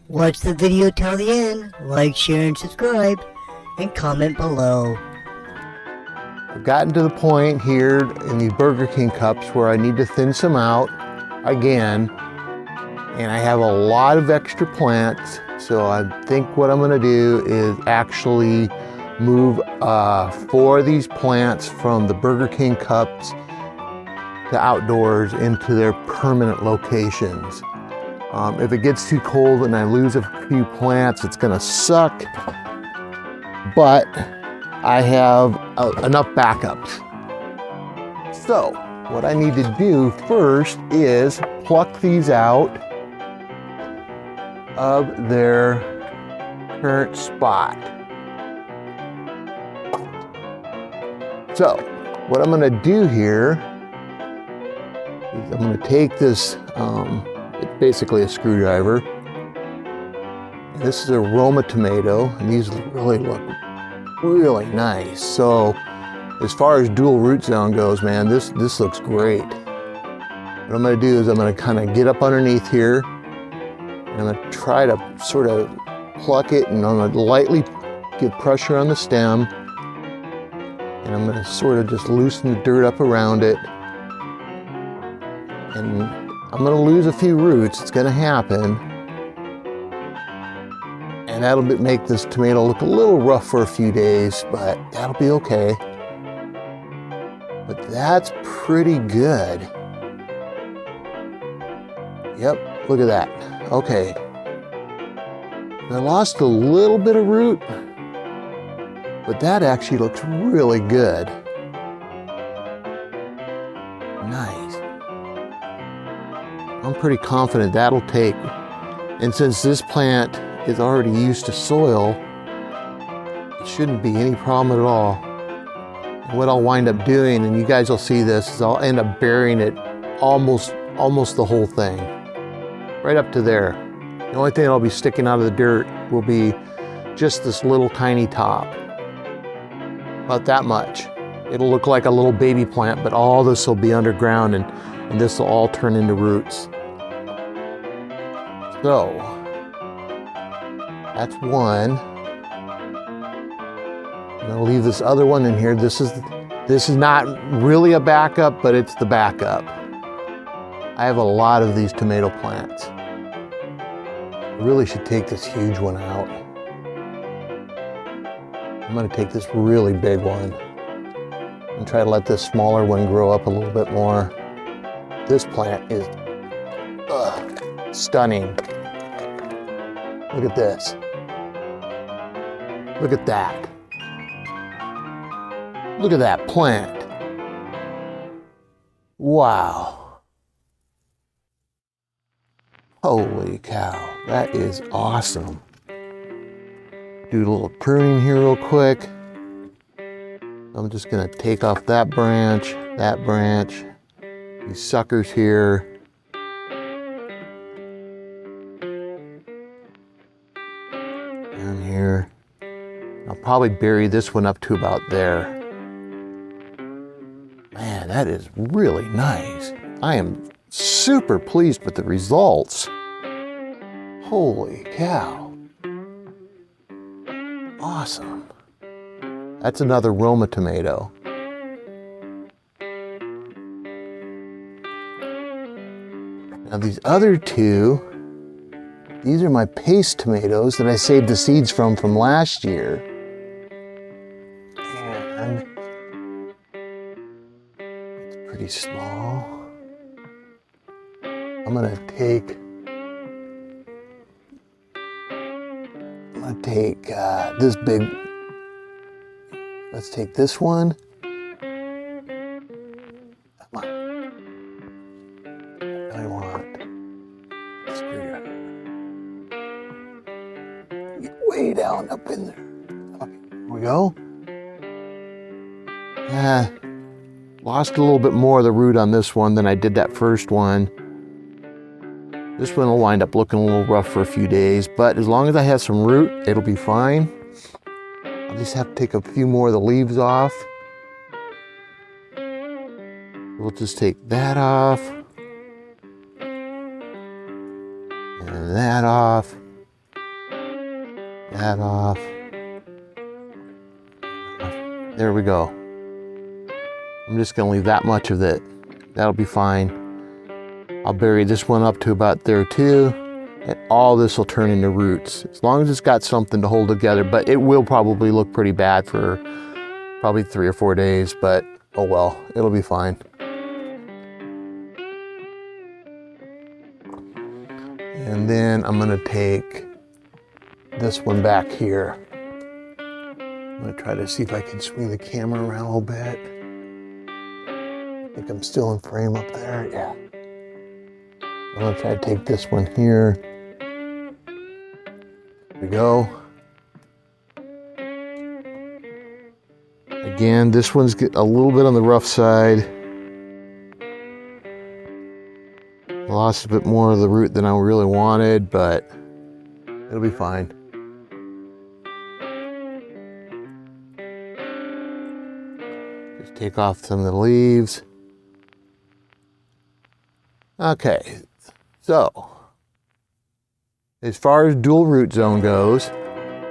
Watch the video till the end, like, share, and subscribe, and comment below. I've gotten to the point here in these Burger King cups where I need to thin some out again, and I have a lot of extra plants, so I think what I'm going to do is actually move 4 of these plants from the Burger King cups to outdoors into their permanent locations. If it gets too cold and I lose a few plants, it's going to suck, but I have enough backups. So what I need to do first is pluck these out of their current spot. So what I'm going to do here is I'm going to take this, it's basically a screwdriver. This is a Roma tomato, and these really look really nice. So as far as dual root zone goes, man, this looks great. What I'm going to do is I'm going to kind of get up underneath here, and I'm going to try to sort of pluck it, and I'm going to lightly give pressure on the stem, and I'm going to sort of just loosen the dirt up around it. And I'm going to lose a few roots. It's going to happen. And that'll make this tomato look a little rough for a few days, but that'll be okay. But that's pretty good. Yep, look at that. Okay. I lost a little bit of root, but that actually looks really good. Nice. I'm pretty confident that'll take. And since this plant is already used to soil, it shouldn't be any problem at all. And what I'll wind up doing, and you guys will see this, is I'll end up burying it almost the whole thing. Right up to there. The only thing that'll be sticking out of the dirt will be just this little tiny top. About that much. It'll look like a little baby plant, but all this will be underground, and this will all turn into roots. So, that's one. I'm gonna leave this other one in here. This is not really a backup, but it's the backup. I have a lot of these tomato plants. I really should take this huge one out. I'm gonna take this really big one and try to let this smaller one grow up a little bit more. This plant is stunning. Look at this. Look at that. Look at that plant. Wow. Holy cow, that is awesome. Do a little pruning here real quick. I'm just gonna take off that branch, these suckers here. Down here. I'll probably bury this one up to about there. Man, that is really nice. I am super pleased with the results. Holy cow. Awesome. That's another Roma tomato. Now these other two, these are my paste tomatoes that I saved the seeds from last year. And it's pretty small. I'm gonna take this big. Let's take this one. Come on. I want screwdriver. Get way down up in there. Okay, here we go. Lost a little bit more of the root on this one than I did that first one. This one will wind up looking a little rough for a few days, but as long as I have some root, it'll be fine. I'll just have to take a few more of the leaves off. We'll just take that off. And that off. that off. There we go. I'm just gonna leave that much of it. That'll be fine. I'll bury this one up to about there too, and all this will turn into roots, as long as it's got something to hold together, but it will probably look pretty bad for probably 3 or 4 days, but oh well, it'll be fine. And then I'm gonna take this one back here. I'm gonna try to see if I can swing the camera around a little bit. I think I'm still in frame up there, yeah. I'm gonna try to take this one here. There we go. Again, this one's a little bit on the rough side. I lost a bit more of the root than I really wanted, but it'll be fine. Just take off some of the leaves. Okay, so as far as dual root zone goes,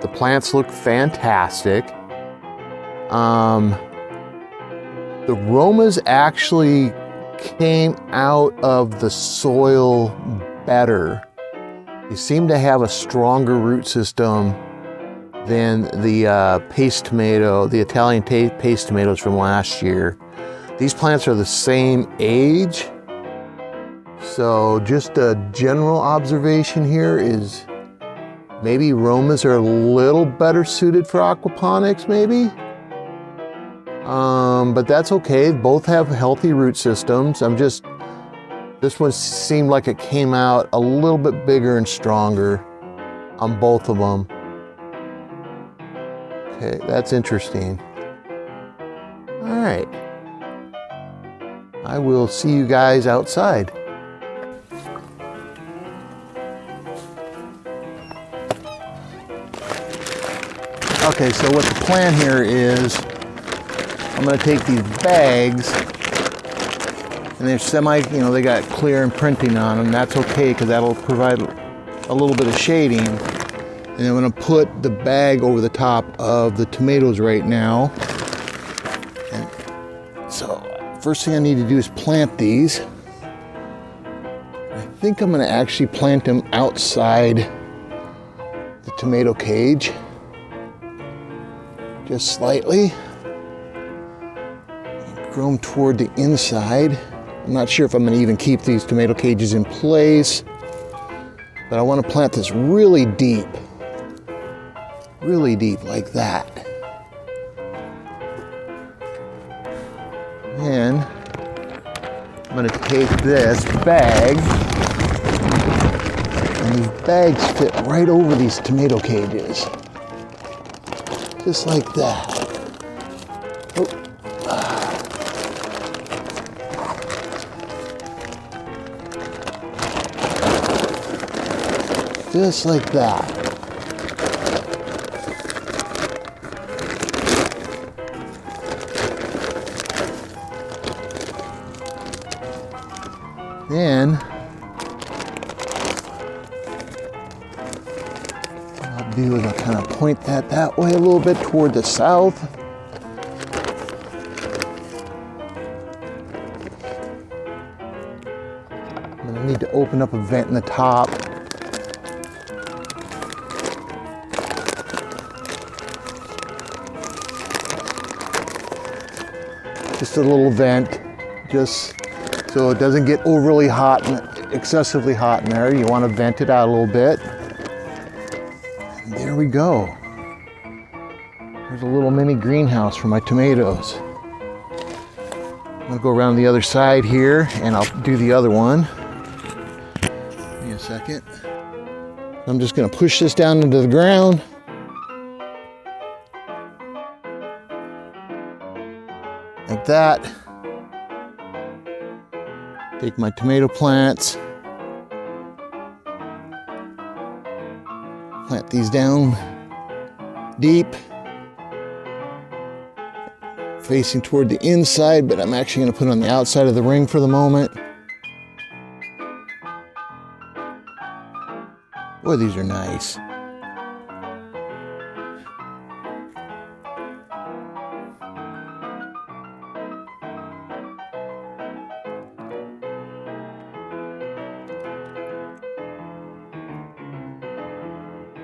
the plants look fantastic. The Romas actually came out of the soil better. They seem to have a stronger root system than the paste tomato, the Italian paste tomatoes from last year. These plants are the same age. So just a general observation here is maybe Romas are a little better suited for aquaponics, maybe. But that's okay. Both have healthy root systems. This one seemed like it came out a little bit bigger and stronger on both of them. Okay, that's interesting. All right. I will see you guys outside. Okay, so what the plan here is, I'm gonna take these bags, and they're they got clear and printing on them. That's okay, because that'll provide a little bit of shading. And I'm gonna put the bag over the top of the tomatoes right now. And so, first thing I need to do is plant these. I think I'm gonna actually plant them outside the tomato cage. Just slightly. Grow them toward the inside. I'm not sure if I'm going to even keep these tomato cages in place, but I want to plant this really deep like that. Then I'm going to take this bag, and these bags fit right over these tomato cages. Just like that. Oh. Just like that. Then what I'll do is I'll kind of point that way a little bit toward the south. I'm going to need to open up a vent in the top. Just a little vent, just so it doesn't get overly hot and excessively hot in there. You want to vent it out a little bit. And there we go. There's a little mini greenhouse for my tomatoes. I'm gonna go around the other side here and I'll do the other one. Give me a second. I'm just gonna push this down into the ground. Like that. Take my tomato plants. Plant these down deep. Facing toward the inside, but I'm actually going to put it on the outside of the ring for the moment. Boy, these are nice.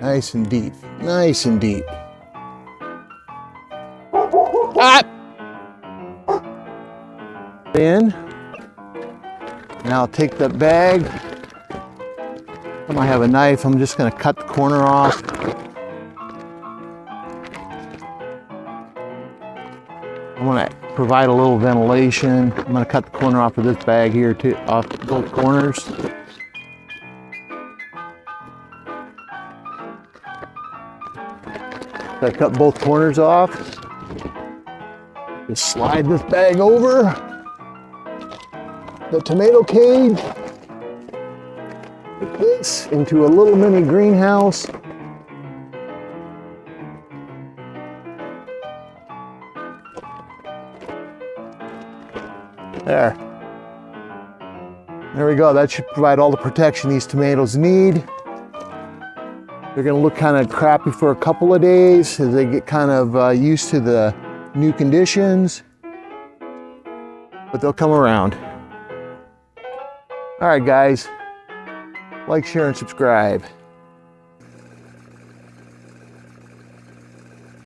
Nice and deep, nice and deep. Ah! In. Now I'll take that bag. I might have a knife. I'm just going to cut the corner off. I want to provide a little ventilation. I'm going to cut the corner off of this bag here too, off both corners. So I cut both corners off. Just slide this bag over the tomato cage. Put this into a little mini greenhouse. There. There we go. That should provide all the protection these tomatoes need. They're going to look kind of crappy for a couple of days as they get kind of used to the new conditions, but they'll come around. All right, guys, like, share, and subscribe.